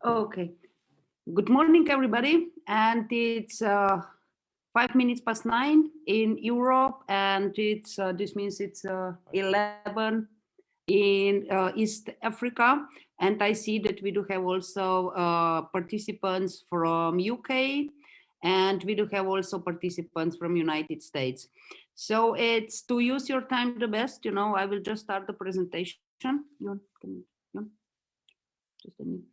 Okay. Good morning, everybody. And it's 5 minutes past 9 in Europe, and it's this means it's 11 in East Africa. And I see that we do have also participants from UK, and we do have also participants from United States. So it's to use your time the best. I will just start the presentation. Just a minute.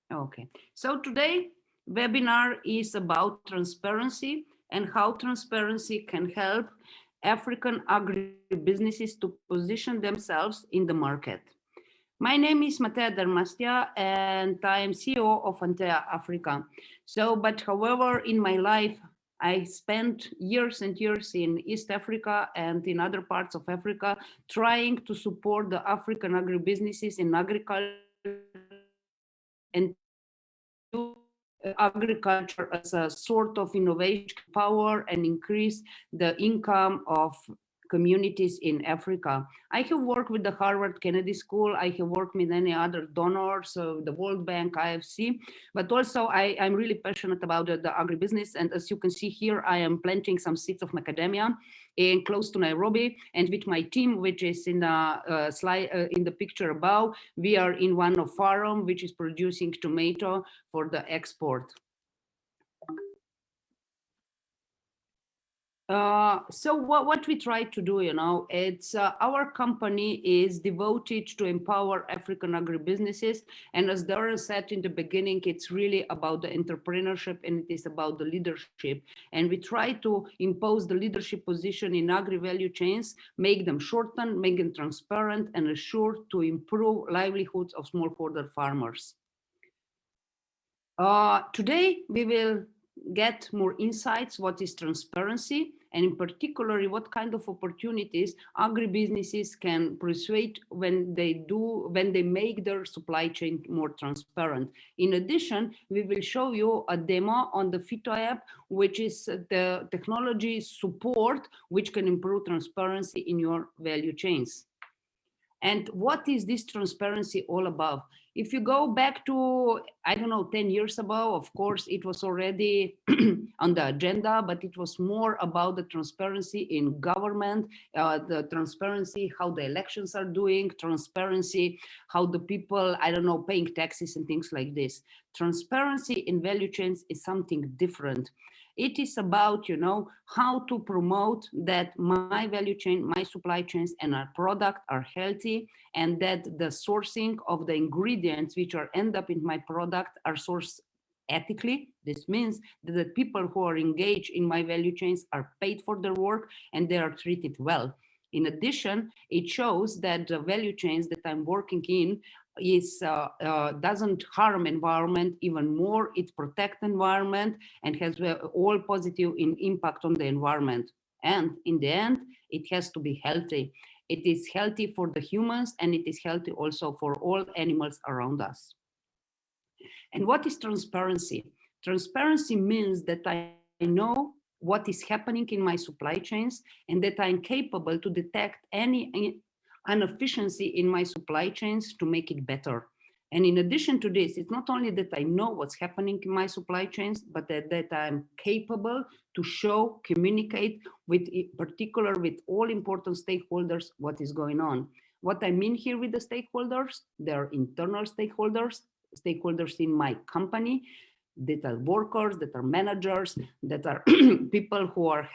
Okay, so today webinar is about transparency and how transparency can help African agribusinesses to position themselves in the market. My name is Anteja and I am CEO of Anteja Africa. But however, in my life, I spent years and years in East Africa and in other parts of Africa trying to support the African agribusinesses in agriculture and agriculture as a sort of innovation power and increase the income of communities in Africa. I have worked with the Harvard Kennedy School. I have worked with many other donors, so the World Bank, IFC, but also I'm really passionate about the agribusiness. And as you can see here, I am planting some seeds of macadamia in close to Nairobi. And with my team, which is in the slide in the picture above, we are in one of farm, which is producing tomato for the export. So what we try to do, it's our company is devoted to empower African agribusinesses. And as Dara said in the beginning, it's really about the entrepreneurship and it is about the leadership. And we try to impose the leadership position in agri-value chains, make them shorten, make them transparent, and assure to improve livelihoods of smallholder farmers. Today, we will get more insights, what is transparency, and in particular, what kind of opportunities agribusinesses can persuade when they make their supply chain more transparent. In addition, we will show you a demo on the FeedType, which is the technology support, which can improve transparency in your value chains. And what is this transparency all about? If you go back to, 10 years ago, of course, it was already on the agenda, but it was more about the transparency in government, the transparency, how the elections are doing, transparency, how the people, paying taxes and things like this. Transparency in value chains is something different. It is about, how to promote that my value chain, my supply chains and our product are healthy, and that the sourcing of the ingredients which are end up in my product are sourced ethically. This means that the people who are engaged in my value chains are paid for their work and they are treated well. In addition, it shows that the value chains that I'm working in doesn't harm environment, even more it protects environment and has all positive impact on the environment. And in the end, it has to be healthy. It is healthy for the humans and it is healthy also for all animals around us. And what is transparency? Transparency means that I know what is happening in my supply chains and that I'm capable to detect any inefficiency in my supply chains to make it better. And in addition to this, it's not only that I know what's happening in my supply chains, but that I'm capable to show, communicate with, in particular with all important stakeholders, what is going on. What I mean here with the stakeholders, they're internal stakeholders, stakeholders in my company, that are workers, that are managers, that are people who are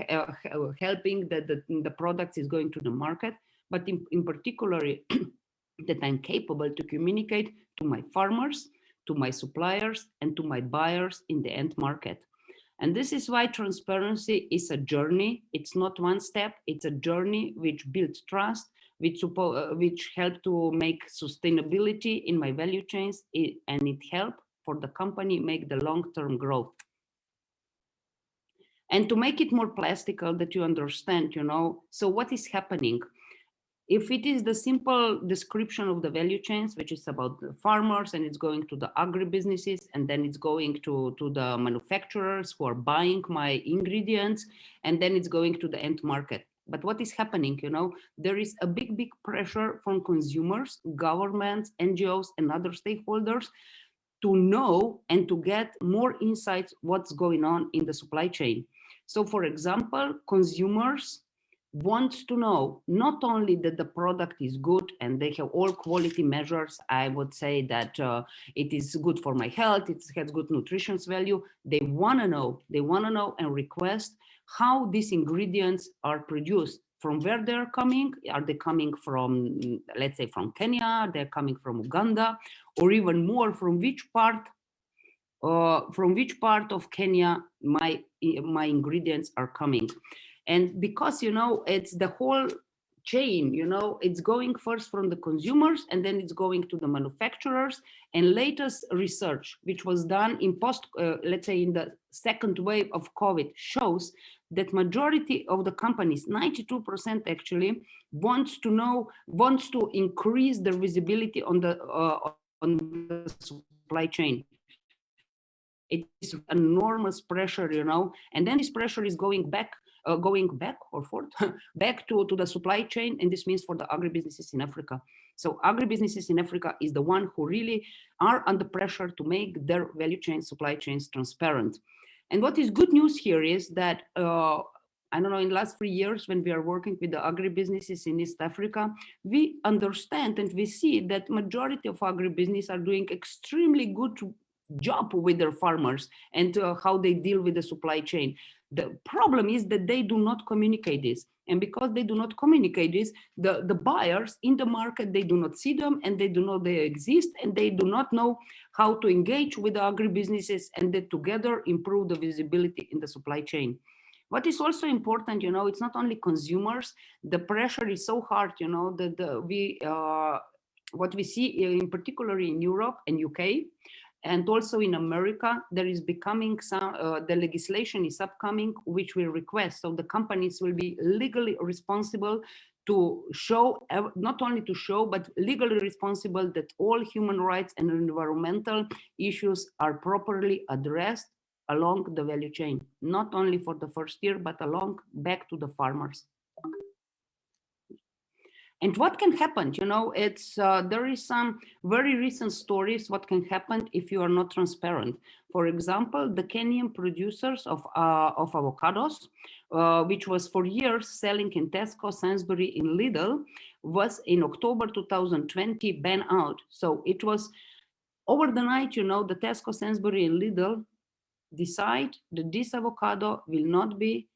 helping that the product is going to the market, but in particular that I'm capable to communicate to my farmers, to my suppliers, and to my buyers in the end market. And this is why transparency is a journey. It's not one step, it's a journey which builds trust, which help to make sustainability in my value chains, and it help for the company make the long-term growth. And to make it more plastical that you understand, so what is happening? If it is the simple description of the value chains, which is about the farmers and it's going to the agribusinesses and then it's going to the manufacturers who are buying my ingredients and then it's going to the end market. But what is happening, there is a big pressure from consumers, governments, NGOs, and other stakeholders to know and to get more insights what's going on in the supply chain. So for example, consumers want to know not only that the product is good and they have all quality measures. I would say that it is good for my health, it has good nutrition value. They want to know and request how these ingredients are produced, from where they're coming. Are they coming from, let's say, from Kenya? They're coming from Uganda, or even more, from which part of Kenya my ingredients are coming. And because it's the whole chain, it's going first from the consumers, and then it's going to the manufacturers. And latest research, which was done in let's say in the second wave of COVID, shows that majority of the companies, 92% actually, wants to increase their visibility on the supply chain. It is enormous pressure, and then this pressure is going back or forth, back to the supply chain, and this means for the agribusinesses in Africa. So agribusinesses in Africa is the one who really are under pressure to make their value chain, supply chains transparent. And what is good news here is that, I don't know, in the last 3 years, when we are working with the agribusinesses in East Africa, we understand and we see that majority of agribusiness are doing extremely good job with their farmers and how they deal with the supply chain. The problem is that they do not communicate this. And because they do not communicate this, the buyers in the market, they do not see them, and they do not they exist, and they do not know how to engage with the agribusinesses and that together improve the visibility in the supply chain. What is also important, it's not only consumers. The pressure is so hard, that what we see in particular in Europe and UK, and also in America, there is becoming the legislation is upcoming, which will request, so the companies will be legally responsible to show, not only to show, but legally responsible that all human rights and environmental issues are properly addressed along the value chain, not only for the first year, but along back to the farmers. And what can happen, there is some very recent stories what can happen if you are not transparent. For example, the Kenyan producers of avocados, which was for years selling in Tesco, Sainsbury, in Lidl, was in October 2020 banned out. So it was over the night, the Tesco, Sainsbury, and Lidl decide that this avocado will not be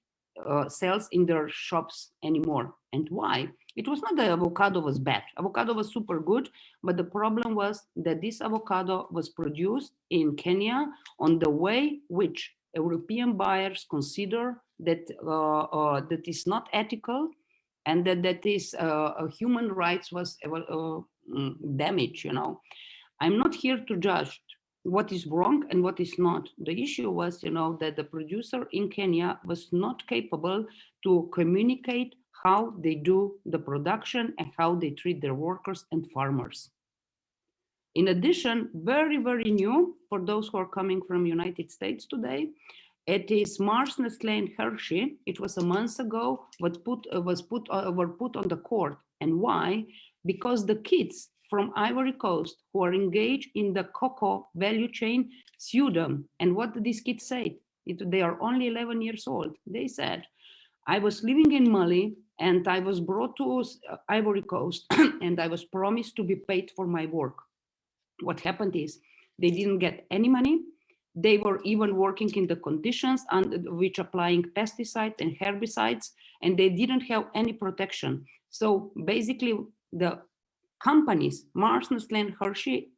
sales in their shops anymore. And why? It was not that avocado was bad. Avocado was super good, but the problem was that this avocado was produced in Kenya on the way which European buyers consider that that is not ethical, and that is human rights was damaged. I'm not here to judge what is wrong and what is not. The issue was, that the producer in Kenya was not capable to communicate how they do the production and how they treat their workers and farmers. In addition, very, very new for those who are coming from United States today, it is Mars, Nestlé, and Hershey. It was a month ago, were put on the court. And why? Because the kids from Ivory Coast who are engaged in the cocoa value chain sued them. And what did these kids say? They are only 11 years old. They said, I was living in Mali and I was brought to Ivory Coast and I was promised to be paid for my work. What happened is they didn't get any money. They were even working in the conditions under which applying pesticides and herbicides, and they didn't have any protection. So basically the companies, Mars, Nestlé, and Hershey,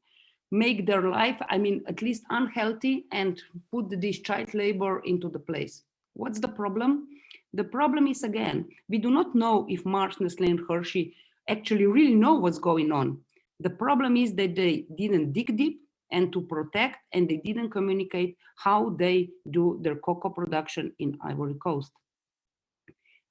make their life, at least unhealthy, and put this child labor into the place. What's the problem? The problem is, again, we do not know if Mars, Nestlé, and Hershey actually really know what's going on. The problem is that they didn't dig deep and to protect, and they didn't communicate how they do their cocoa production in Ivory Coast.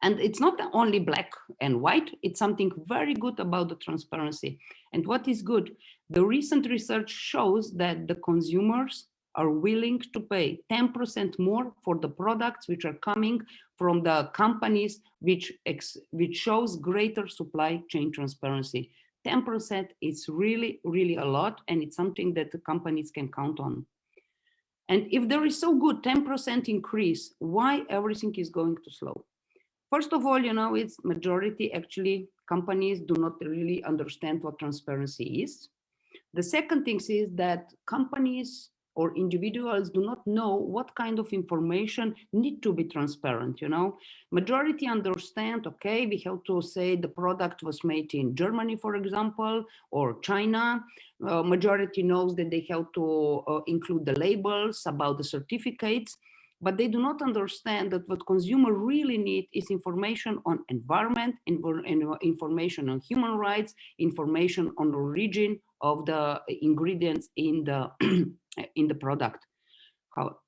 And it's not only black and white, it's something very good about the transparency. And what is good, the recent research shows that the consumers are willing to pay 10% more for the products which are coming from the companies which shows greater supply chain transparency. 10% is really, really a lot, and it's something that the companies can count on. And if there is so good 10% increase, why everything is going to slow? First of all, it's majority actually companies do not really understand what transparency is. The second thing is that companies or individuals do not know what kind of information need to be transparent. Majority understand, okay, we have to say the product was made in Germany, for example, or China. Majority knows that they have to include the labels about the certificates, but they do not understand that what consumer really need is information on environment, information on human rights, information on origin of the ingredients in the in the product.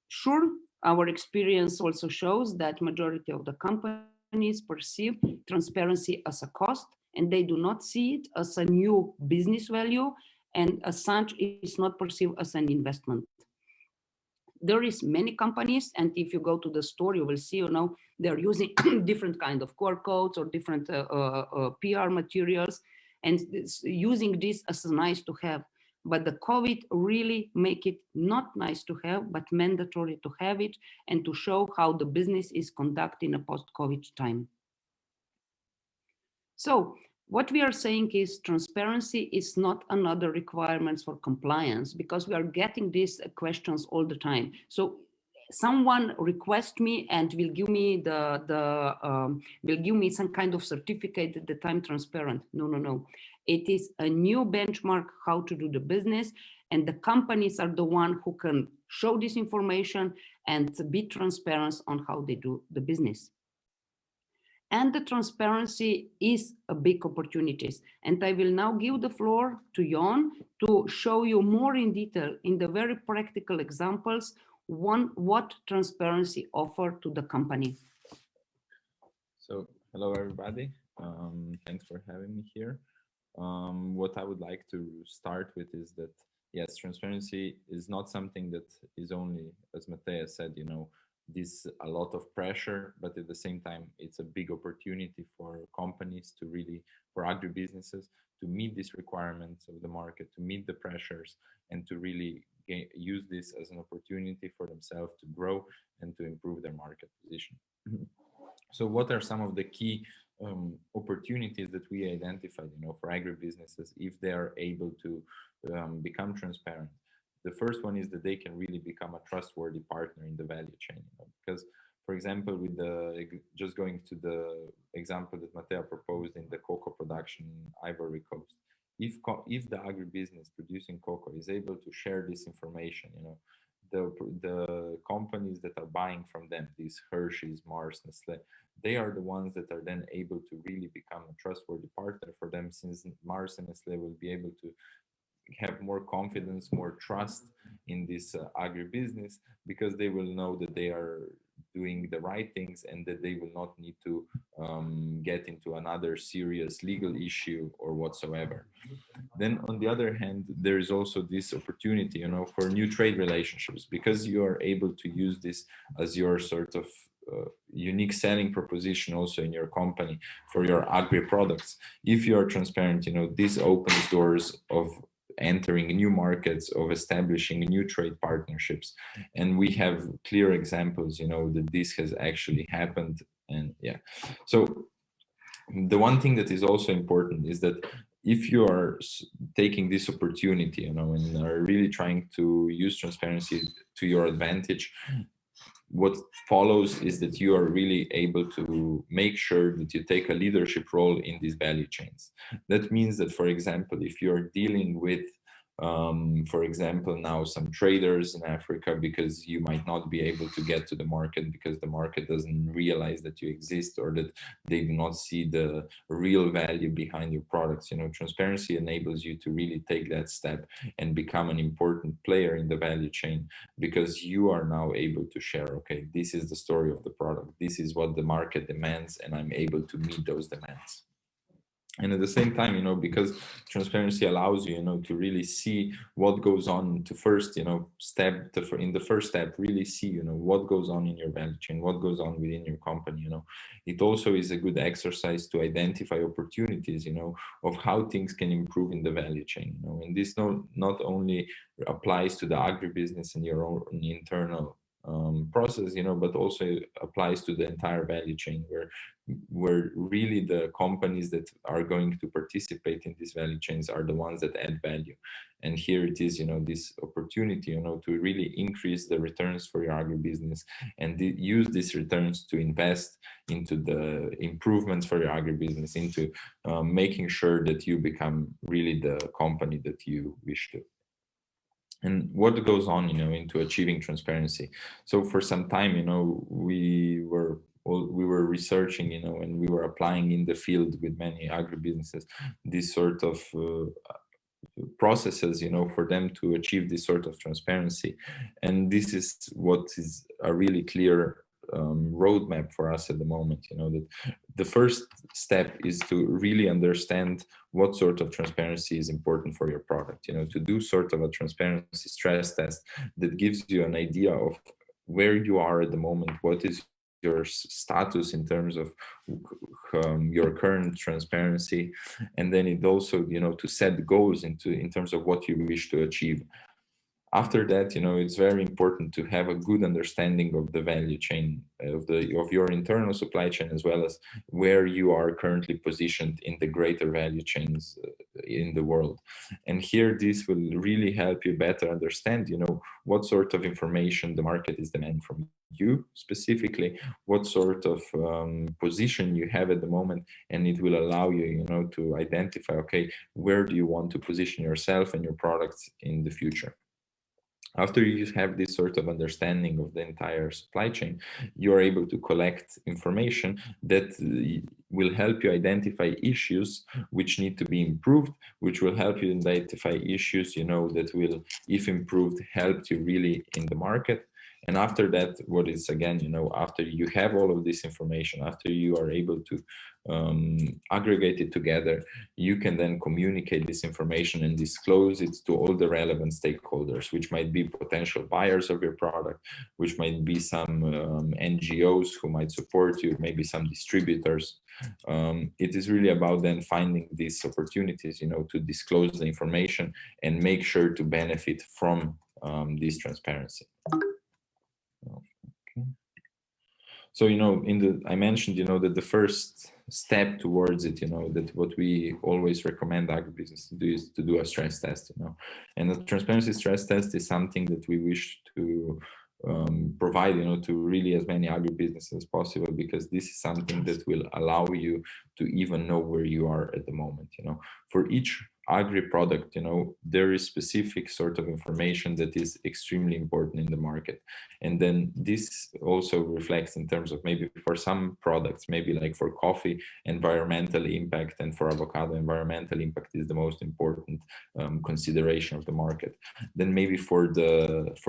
Sure, our experience also shows that majority of the companies perceive transparency as a cost, and they do not see it as a new business value, and as such, it's not perceived as an investment. There is many companies, and if you go to the store, you will see, they're using different kind of QR codes or different PR materials, and using this as nice to have. But the COVID really make it not nice to have, but mandatory to have it, and to show how the business is conducted in a post-COVID time. So what we are saying is transparency is not another requirement for compliance, because we are getting these questions all the time. So someone request me and will give me will give me some kind of certificate that I'm transparent. No. It is a new benchmark how to do the business, and the companies are the one who can show this information and be transparent on how they do the business. And the transparency is a big opportunities. And I will now give the floor to Jon to show you more in detail in the very practical examples, what transparency offer to the company. So hello everybody, thanks for having me here. What I would like to start with is that, yes, transparency is not something that is only, as Mateja said, this a lot of pressure, but at the same time, it's a big opportunity for companies to really, for agribusinesses, to meet these requirements of the market, to meet the pressures, and to really use this as an opportunity for themselves to grow and to improve their market position. So what are some of the key opportunities that we identified, for agribusinesses if they are able to become transparent? The first one is that they can really become a trustworthy partner in the value chain, because, for example, with just going to the example that Mateja proposed in the cocoa production in Ivory Coast, if the agribusiness producing cocoa is able to share this information, the companies that are buying from them, these Hershey's, Mars, Nestle, they are the ones that are then able to really become a trustworthy partner for them, since Mars and Nestle will be able to have more confidence, more trust in this agribusiness, because they will know that they are doing the right things and that they will not need to get into another serious legal issue or whatsoever. Then on the other hand, there is also this opportunity, for new trade relationships, because you are able to use this as your sort of unique selling proposition also in your company for your agri products. If you are transparent, this opens doors of entering new markets, of establishing new trade partnerships, and we have clear examples, that this has actually happened. And yeah, so the one thing that is also important is that if you are taking this opportunity, and are really trying to use transparency to your advantage, what follows is that you are really able to make sure that you take a leadership role in these value chains. That means that, for example, if you're dealing with for example, now some traders in Africa, because you might not be able to get to the market because the market doesn't realize that you exist, or that they do not see the real value behind your products. Transparency enables you to really take that step and become an important player in the value chain, because you are now able to share, okay, this is the story of the product, this is what the market demands, and I'm able to meet those demands. And at the same time, you know, because transparency allows you, you know, to really see what goes on to first, you know, in the first step, really see, you know, what goes on in your value chain, what goes on within your company, you know. It also is a good exercise to identify opportunities, you know, of how things can improve in the value chain, you know. And this not only applies to the agribusiness and your own internal process, you know, but also applies to the entire value chain, where really the companies that are going to participate in these value chains are the ones that add value. And here it is, you know, this opportunity, you know, to really increase the returns for your agribusiness and use these returns to invest into the improvements for your agribusiness, into making sure that you become really the company that you wish to. And what goes on, you know, into achieving transparency. So for some time, you know, we were researching, you know, and we were applying in the field with many agribusinesses this sort of processes, you know, for them to achieve this sort of transparency. And this is what is a really clear roadmap for us at the moment, you know, that the first step is to really understand what sort of transparency is important for your product, you know, to do sort of a transparency stress test that gives you an idea of where you are at the moment, what is your status in terms of your current transparency, and then it also, you know, to set goals in terms of what you wish to achieve. After that, you know, it's very important to have a good understanding of the value chain of your internal supply chain, as well as where you are currently positioned in the greater value chains in the world. And here, this will really help you better understand, you know, what sort of information the market is demanding from you specifically, what sort of position you have at the moment, and it will allow you, you know, to identify, okay, where do you want to position yourself and your products in the future. After you have this sort of understanding of the entire supply chain, you are able to collect information that will help you identify issues which need to be improved, which will help you identify issues, you know, that will, if improved, help you really in the market. And after that, what is, again, you know, after you have all of this information, after you are able to aggregate it together, you can then communicate this information and disclose it to all the relevant stakeholders, which might be potential buyers of your product, which might be some NGOs who might support you, maybe some distributors. It is really about then finding these opportunities, you know, to disclose the information and make sure to benefit from this transparency. Okay. So, you know, I mentioned, you know, that the first step towards it, you know, that what we always recommend agribusiness to do is to do a stress test, you know, and the transparency stress test is something that we wish to provide, you know, to really as many agribusinesses as possible, because this is something that will allow you to even know where you are at the moment, you know. For each agri product, you know, there is specific sort of information that is extremely important in the market. And then this also reflects in terms of maybe for some products, maybe like for coffee, environmental impact, and for avocado, environmental impact is the most important consideration of the market. Then maybe for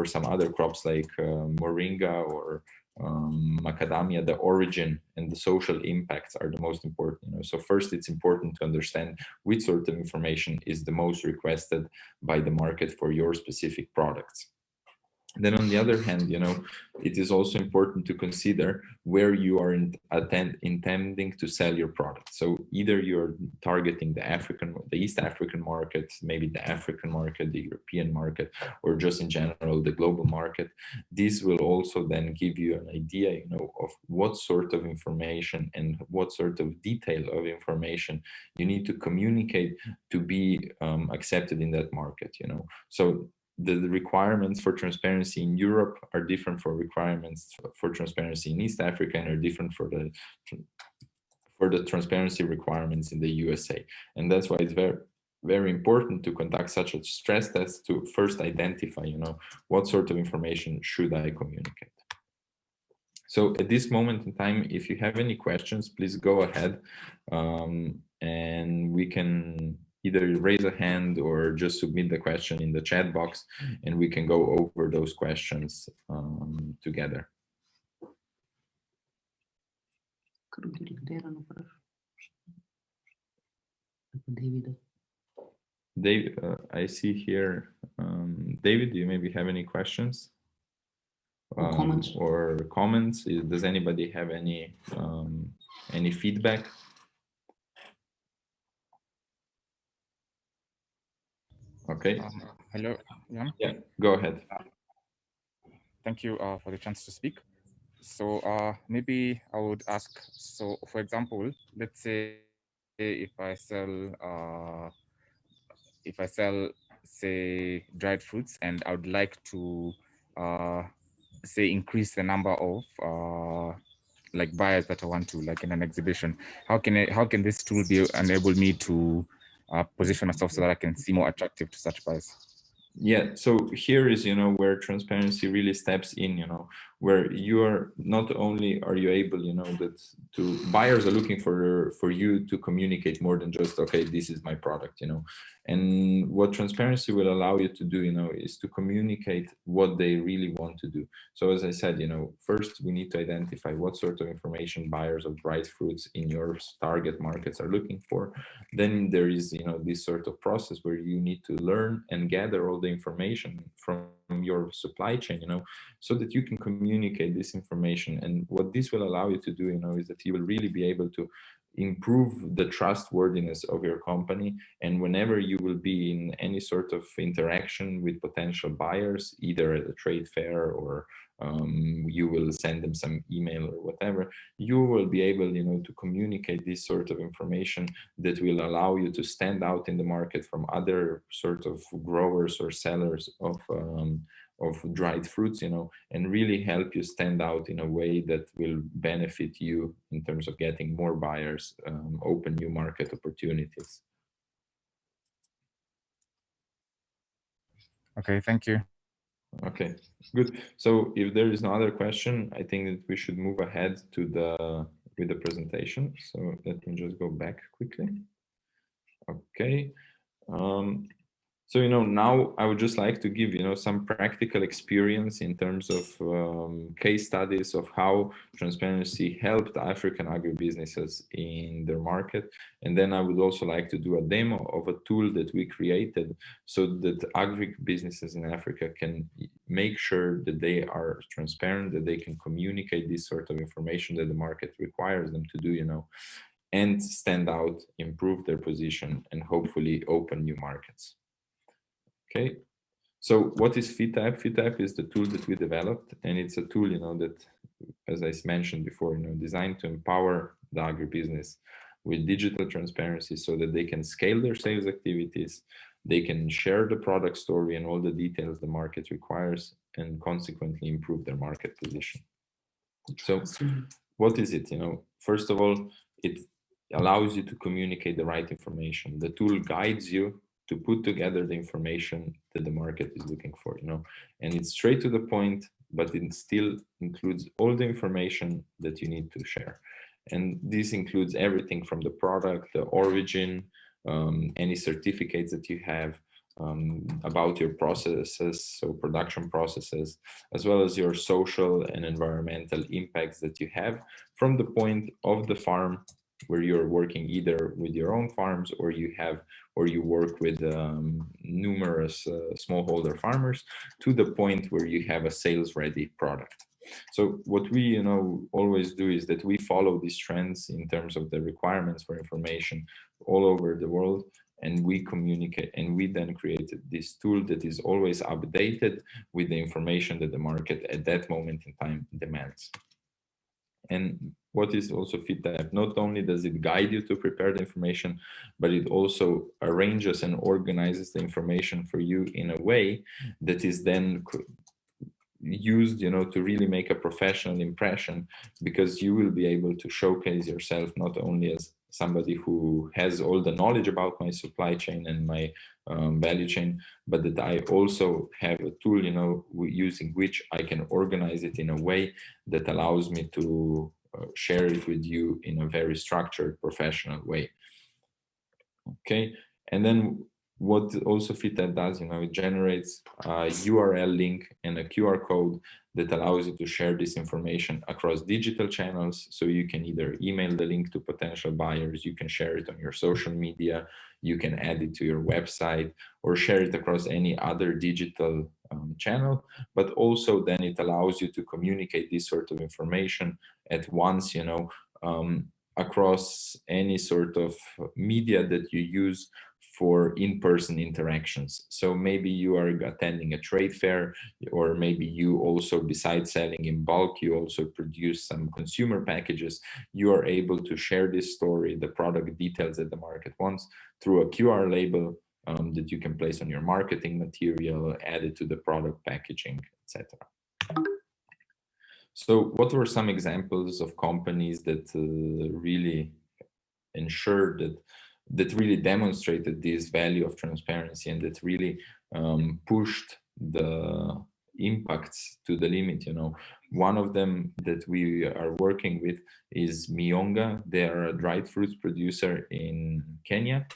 some other crops like moringa or macadamia, the origin and the social impacts are the most important, you know. So first, it's important to understand which sort of information is the most requested by the market for your specific products. Then on the other hand, you know, it is also important to consider where you are intending to sell your product. So either you're targeting the East African market, maybe the African market, the European market, or just in general, the global market. This will also then give you an idea, you know, of what sort of information and what sort of detail of information you need to communicate to be accepted in that market, you know. So the requirements for transparency in Europe are different for requirements for transparency in East Africa, and are different for the transparency requirements in the USA. And that's why it's very, very important to conduct such a stress test to first identify, you know, what sort of information should I communicate. So at this moment in time, if you have any questions, please go ahead, and we can either raise a hand or just submit the question in the chat box, and we can go over those questions together. David. Dave, I see here, David, do you maybe have any questions? Or comments? Or comments? Does anybody have any feedback? Okay. Hello. Yeah, go ahead. Thank you for the chance to speak. So maybe I would ask, so for example, let's say if I sell, say, dried fruits, and I would like to say increase the number of like buyers that I want to, like in an exhibition, how can this tool enable me to position myself so that I can see more attractive to such buyers? Yeah, so here is, where transparency really steps in, where you're not only are you able, that buyers are looking for you to communicate more than just, okay, this is my product, and what transparency will allow you to do, is to communicate what they really want to do. So as I said, first we need to identify what sort of information buyers of dried fruits in your target markets are looking for. Then there is, this sort of process where you need to learn and gather all the information from your supply chain, so that you can communicate this information. And what this will allow you to do, is that you will really be able to improve the trustworthiness of your company. And whenever you will be in any sort of interaction with potential buyers, either at a trade fair or you will send them some email or whatever, you will be able, to communicate this sort of information that will allow you to stand out in the market from other sort of growers or sellers of dried fruits, and really help you stand out in a way that will benefit you in terms of getting more buyers, open new market opportunities. Okay, thank you. Okay, good. So if there is no other question, I think that we should move ahead with the presentation. So let me just go back quickly. Okay. So, now I would just like to give, some practical experience in terms of case studies of how transparency helped African agribusinesses in their market. And then I would also like to do a demo of a tool that we created so that agribusinesses in Africa can make sure that they are transparent, that they can communicate this sort of information that the market requires them to do, and stand out, improve their position, and hopefully open new markets. Okay, so what is FeedType? FeedType is the tool that we developed, and it's a tool, that, as I mentioned before, designed to empower the agribusiness with digital transparency so that they can scale their sales activities, they can share the product story and all the details the market requires, and consequently improve their market position. So what is it? First of all, it allows you to communicate the right information. The tool guides you to put together the information that the market is looking for, and it's straight to the point, but it still includes all the information that you need to share. And this includes everything from the product, the origin, any certificates that you have, about your processes, so production processes, as well as your social and environmental impacts that you have from the point of the farm where you're working either with your own farms or you work with numerous smallholder farmers, to the point where you have a sales ready product. So what we always do is that we follow these trends in terms of the requirements for information all over the world, and we communicate, and we then created this tool that is always updated with the information that the market at that moment in time demands. And what is also FeedType? Not only does it guide you to prepare the information, but it also arranges and organizes the information for you in a way that is then used, to really make a professional impression, because you will be able to showcase yourself not only as somebody who has all the knowledge about my supply chain and my value chain, but that I also have a tool, using which I can organize it in a way that allows me to share it with you in a very structured, professional way. Okay, and then what also FeedType does, it generates a URL link and a QR code that allows you to share this information across digital channels. So you can either email the link to potential buyers, you can share it on your social media, you can add it to your website, or share it across any other digital channel. But also then it allows you to communicate this sort of information at once, across any sort of media that you use for in-person interactions. So maybe you are attending a trade fair, or maybe you also, besides selling in bulk, you also produce some consumer packages. You are able to share this story, the product details that the market wants, through a QR label that you can place on your marketing material, add it to the product packaging, etc. So what were some examples of companies that really ensured that really demonstrated this value of transparency, and that really pushed the impacts to the limit? One of them that we are working with is Miyonga. They are a dried fruits producer in Kenya.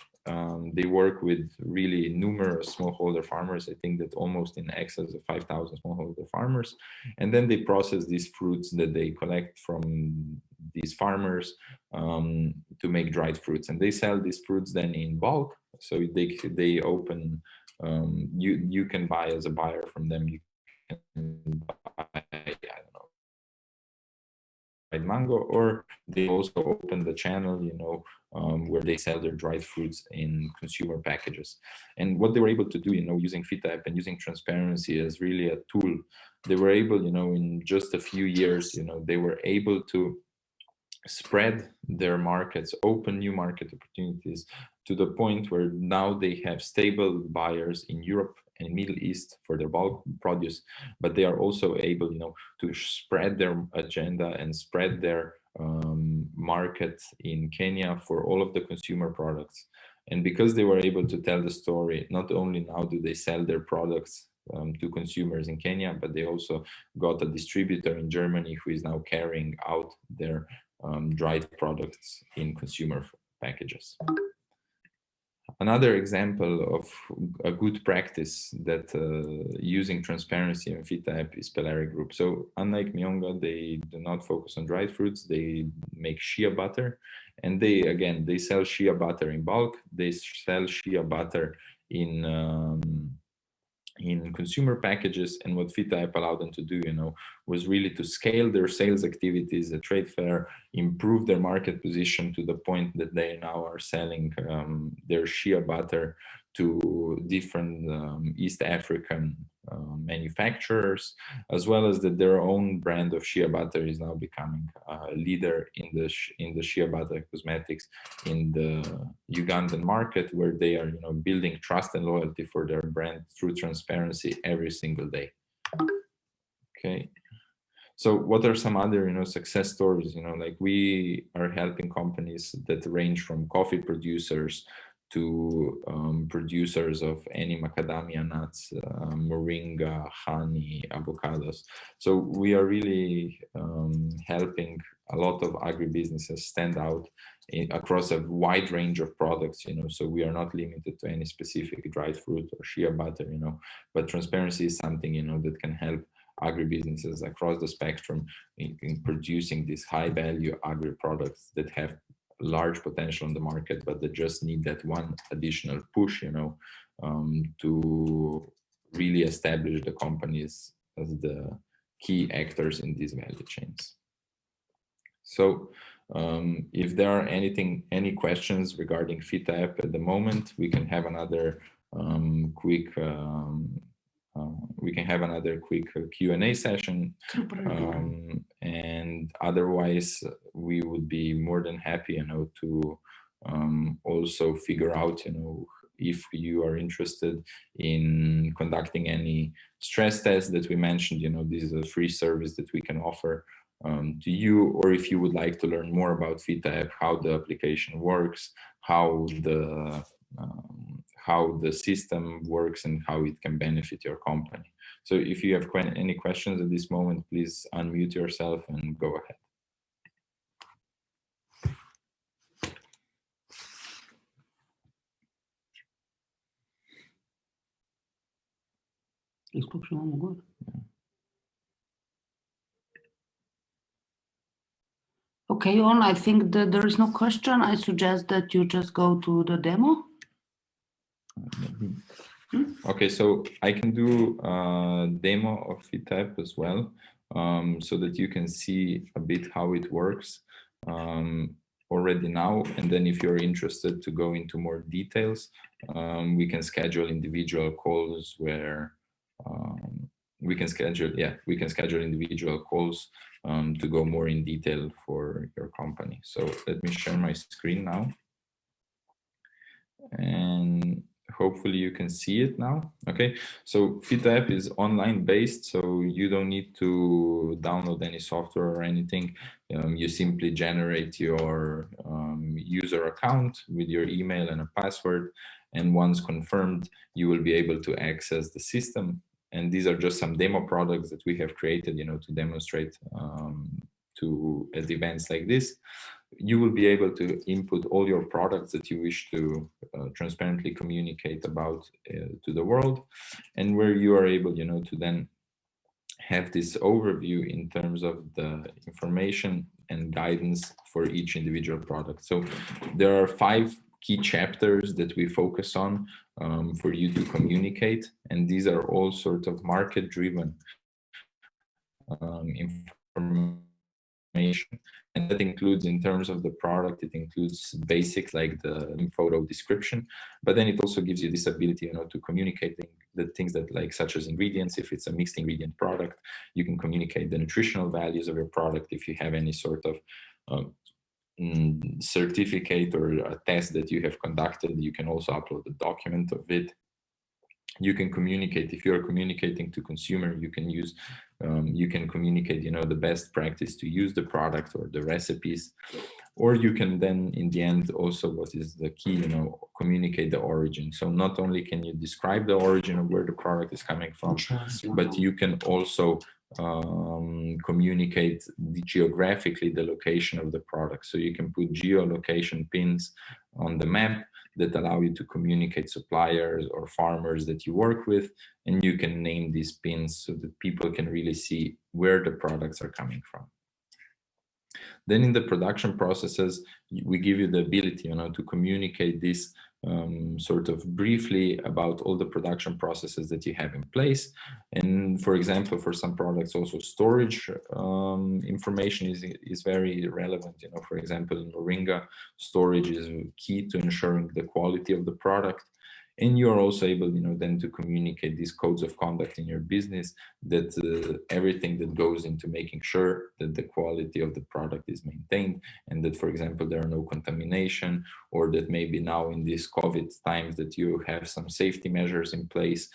They work with really numerous smallholder farmers. I think that almost in excess of 5,000 smallholder farmers. And then they process these fruits that they collect from these farmers to make dried fruits. And they sell these fruits then in bulk. So they open, you can buy as a buyer from them. You can buy, I don't know, mango, or they also open the channel, where they sell their dried fruits in consumer packages. And what they were able to do, using FeedType and using transparency as really a tool, they were able, in just a few years, they were able to spread their markets, open new market opportunities, to the point where now they have stable buyers in Europe and Middle East for their bulk produce, but they are also able, to spread their agenda and spread their market in Kenya for all of the consumer products. And because they were able to tell the story, not only now do they sell their products to consumers in Kenya, but they also got a distributor in Germany who is now carrying out their dried products in consumer packages. Another example of a good practice that using transparency and FeedType is Polaris Group. So unlike Miyonga, they do not focus on dried fruits. They make shea butter, and they sell shea butter in bulk. They sell shea butter in consumer packages. And what FeedType allowed them to do, was really to scale their sales activities at trade fair, improve their market position to the point that they now are selling their shea butter to different East African manufacturers, as well as that their own brand of shea butter is now becoming a leader in the shea butter cosmetics in the Ugandan market, where they are building trust and loyalty for their brand through transparency every single day. Okay. So what are some other success stories? Like we are helping companies that range from coffee producers to producers of any macadamia nuts, moringa, honey, avocados. So we are really helping a lot of agribusinesses stand out across a wide range of products. So we are not limited to any specific dried fruit or shea butter, but transparency is something that can help agribusinesses across the spectrum in producing these high value agri products that have large potential on the market, but they just need that one additional push, to really establish the companies as the key actors in these value chains. So if there are any questions regarding FeedType at the moment, we can have another quick Q&A session, and otherwise we would be more than happy to also figure out if you are interested in conducting any stress tests that we mentioned. This is a free service that we can offer to you, or if you would like to learn more about FeedType, how the application works, how the system works, and how it can benefit your company. So if you have any questions at this moment, please unmute yourself and go ahead. Okay, on. I think that there is no question. I suggest that you just go to the demo. Okay, so I can do a demo of FeedType as well, so that you can see a bit how it works already now. And then if you're interested to go into more details, we can schedule individual calls where we can schedule individual calls to go more in detail for your company. So let me share my screen now. And hopefully you can see it now. Okay, so FeedType is online based, so you don't need to download any software or anything. You simply generate your user account with your email and a password, and once confirmed, you will be able to access the system. And these are just some demo products that we have created, to demonstrate at events like this. You will be able to input all your products that you wish to transparently communicate about to the world, and where you are able, to then have this overview in terms of the information and guidance for each individual product. So there are 5 key chapters that we focus on for you to communicate, and these are all sort of market-driven information. And that includes, in terms of the product, it includes basics like the photo description, but then it also gives you this ability, to communicate the things that, like, such as ingredients. If it's a mixed ingredient product, you can communicate the nutritional values of your product. If you have any sort of certificate or a test that you have conducted, you can also upload a document of it. You can communicate, if you're communicating to consumer, you can use, you can communicate, the best practice to use the product or the recipes, or you can then, in the end, also, what is the key, communicate the origin. So not only can you describe the origin of where the product is coming from, but you can also communicate geographically the location of the product. So you can put geolocation pins on the map that allow you to communicate suppliers or farmers that you work with, and you can name these pins so that people can really see where the products are coming from. Then in the production processes, we give you the ability, to communicate this sort of briefly about all the production processes that you have in place. And for example, for some products, also storage information is very relevant. For example, in Miyonga, storage is key to ensuring the quality of the product. And you're also able, then to communicate these codes of conduct in your business, that everything that goes into making sure that the quality of the product is maintained, and that, for example, there are no contamination, or that maybe now in these COVID times that you have some safety measures in place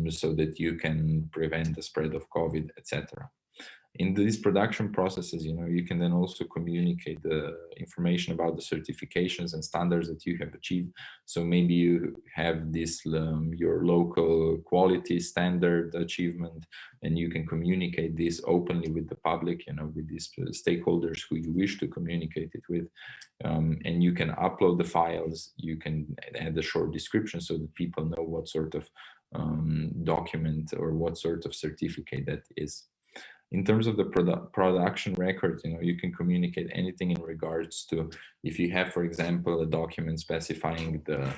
so that you can prevent the spread of COVID, etc. In these production processes, you can then also communicate the information about the certifications and standards that you have achieved. So maybe you have this, your local quality standard achievement, and you can communicate this openly with the public, with these stakeholders who you wish to communicate it with. And you can upload the files, you can add a short description so that people know what sort of document or what sort of certificate that is. In terms of the production records, you can communicate anything in regards to, if you have, for example, a document specifying the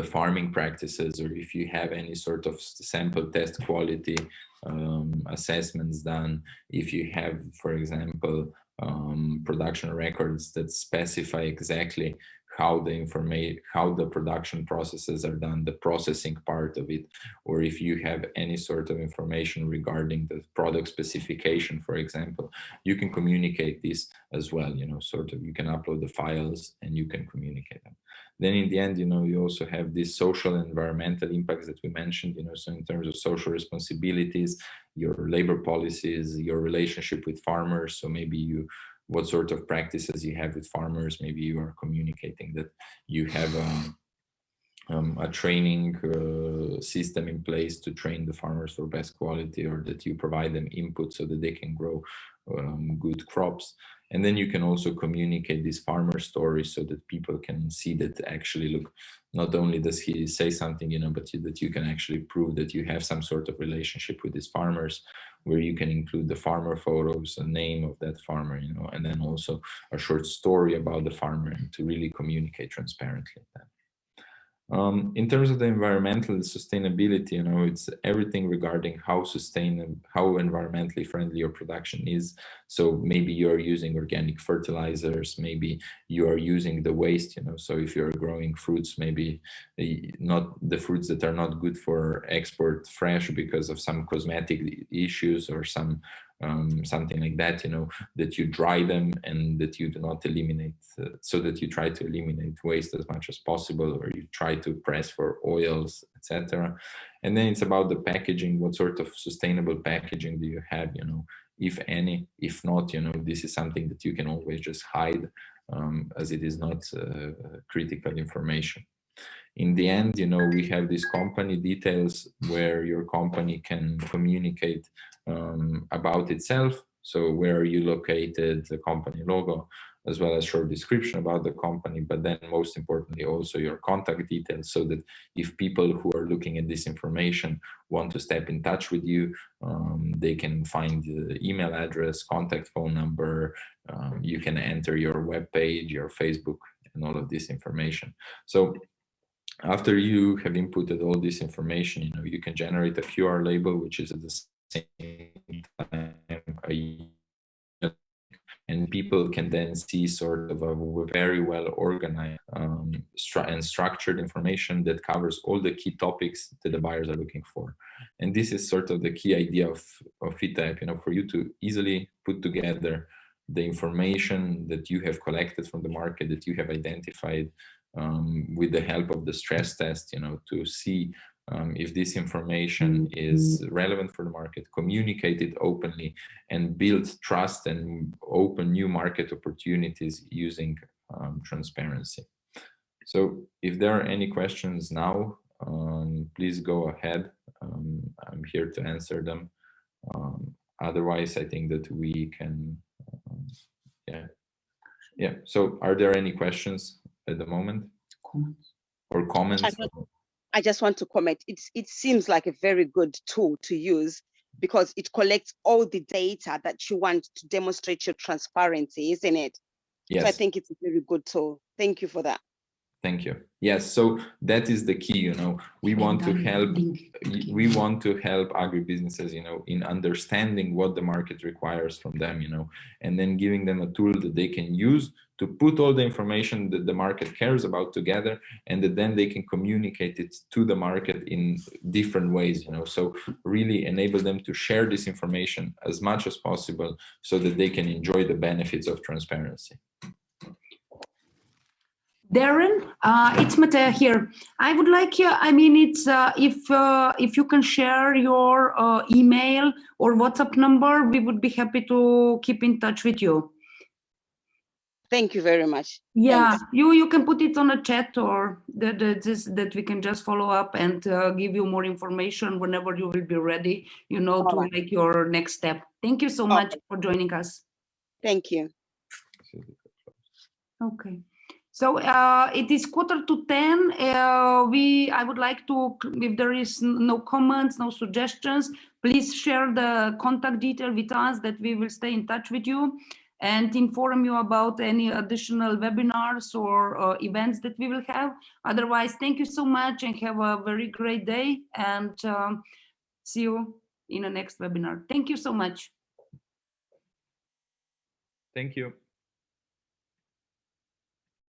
farming practices, or if you have any sort of sample test quality assessments done, if you have, for example, production records that specify exactly how the production processes are done, the processing part of it, or if you have any sort of information regarding the product specification, for example, you can communicate this as well. You can upload the files and you can communicate them. Then in the end, you also have these social and environmental impacts that we mentioned, so in terms of social responsibilities, your labor policies, your relationship with farmers. So maybe what sort of practices you have with farmers. Maybe you are communicating that you have a training system in place to train the farmers for best quality, or that you provide them input so that they can grow good crops. And then you can also communicate these farmer stories so that people can see that actually, look, not only does he say something, you know, but that you can actually prove that you have some sort of relationship with these farmers, where you can include the farmer photos, the name of that farmer, you know, and then also a short story about the farmer, and to really communicate transparently. In terms of the environmental sustainability, you know, it's everything regarding how environmentally friendly your production is. So maybe you're using organic fertilizers, maybe you are using the waste, you know, so if you're growing fruits, maybe not the fruits that are not good for export fresh because of some cosmetic issues or some something like that, you know, that you dry them and that you do not eliminate, so that you try to eliminate waste as much as possible, or you try to press for oils, etc. And then it's about the packaging. What sort of sustainable packaging do you have, you know, if any? If not, you know, this is something that you can always just hide, as it is not critical information. In the end, you know, we have these company details where your company can communicate about itself. So where are you located, the company logo, as well as short description about the company, but then most importantly also your contact details, so that if people who are looking at this information want to step in touch with you, they can find the email address, contact phone number, you can enter your web page, your Facebook, and all of this information. So after you have inputted all this information, you know, you can generate a QR label, which is at the same time and people can then see sort of a very well organized and structured information that covers all the key topics that the buyers are looking for. And this is sort of the key idea of FeedType, you know, for you to easily put together the information that you have collected from the market, that you have identified, with the help of the stress test, you know, to see if this information is relevant for the market, communicate it openly, and build trust and open new market opportunities using transparency. So if there are any questions now, please go ahead. I'm here to answer them. Otherwise, I think that we can, yeah. So are there any questions at the moment? Or comments? I just want to comment. It seems like a very good tool to use, because it collects all the data that you want to demonstrate your transparency, isn't it? Yes. So I think it's a very good tool. Thank you for that. Thank you. Yes, so that is the key, you know, we want to help agribusinesses, you know, in understanding what the market requires from them, you know, and then giving them a tool that they can use to put all the information that the market cares about together, and that then they can communicate it to the market in different ways, you know, so really enable them to share this information as much as possible so that they can enjoy the benefits of transparency. Darren, it's Anteja here. I would like you, I mean, it's if you can share your email or WhatsApp number, we would be happy to keep in touch with you. Thank you very much. Yeah, thanks. you can put it on a chat, or that we can just follow up and give you more information whenever you will be ready, you know, All to right. make your next step. Thank you so much for joining us. Thank you. Okay. So it is 9:45. I would like to, if there is no comments, no suggestions, please share the contact detail with us, that we will stay in touch with you and inform you about any additional webinars or events that we will have. Otherwise, thank you so much and have a very great day, and see you in the next webinar. Thank you so much. Thank you.